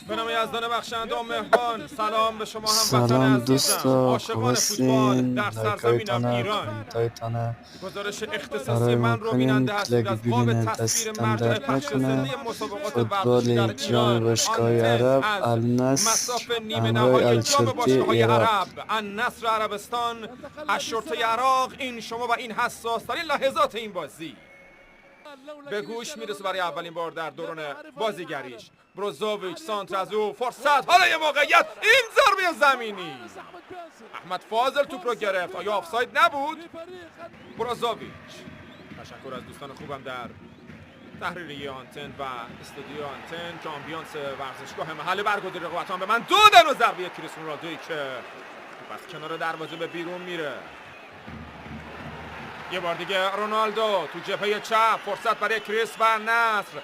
به نام یزدان بخشنده و مهربان. سلام به شما هموطن سلام عزیزم، دوستا، خوب عاشقان فوتبال هستین؟ در سرزمینم لایکایتانه، ایران. کامنتایتانه گزارش اختصاصی فرای من رو میکنین. بیننده هستید کلک از باب ببینه تصویر دستتان مرجع درد پخش نکنه. زنده مسابقات ورزشی فوتبال در جام ایران، باشگاه آنتن عرب از النصر مصاف نیمه همراه نهایی جام الشرطه باشگاه‌های عراق. عرب، النصر عربستان، الشرطه عراق. این شما و این حساس‌ترین لحظات این بازی به گوش میرسه برای اولین بار در دوران بازیگریش. بروزوویچ سانتر از او، فرصت، حالا یه موقعیت، این ضربه زمینی. احمد فاضل توپ رو گرفت. آیا آفساید نبود؟ بروزوویچ. تشکر از دوستان خوبم در تحریریه آنتن و استودیو آنتن که آمبیانس ورزشگاه محل برگزیدگی رقابتان به من دادن و ضربه کریستیانو رونالدویی که از کنار دروازه به بیرون میره. یه بار دیگه رونالدو تو جبهه چپ، فرصت برای کریس و نصر.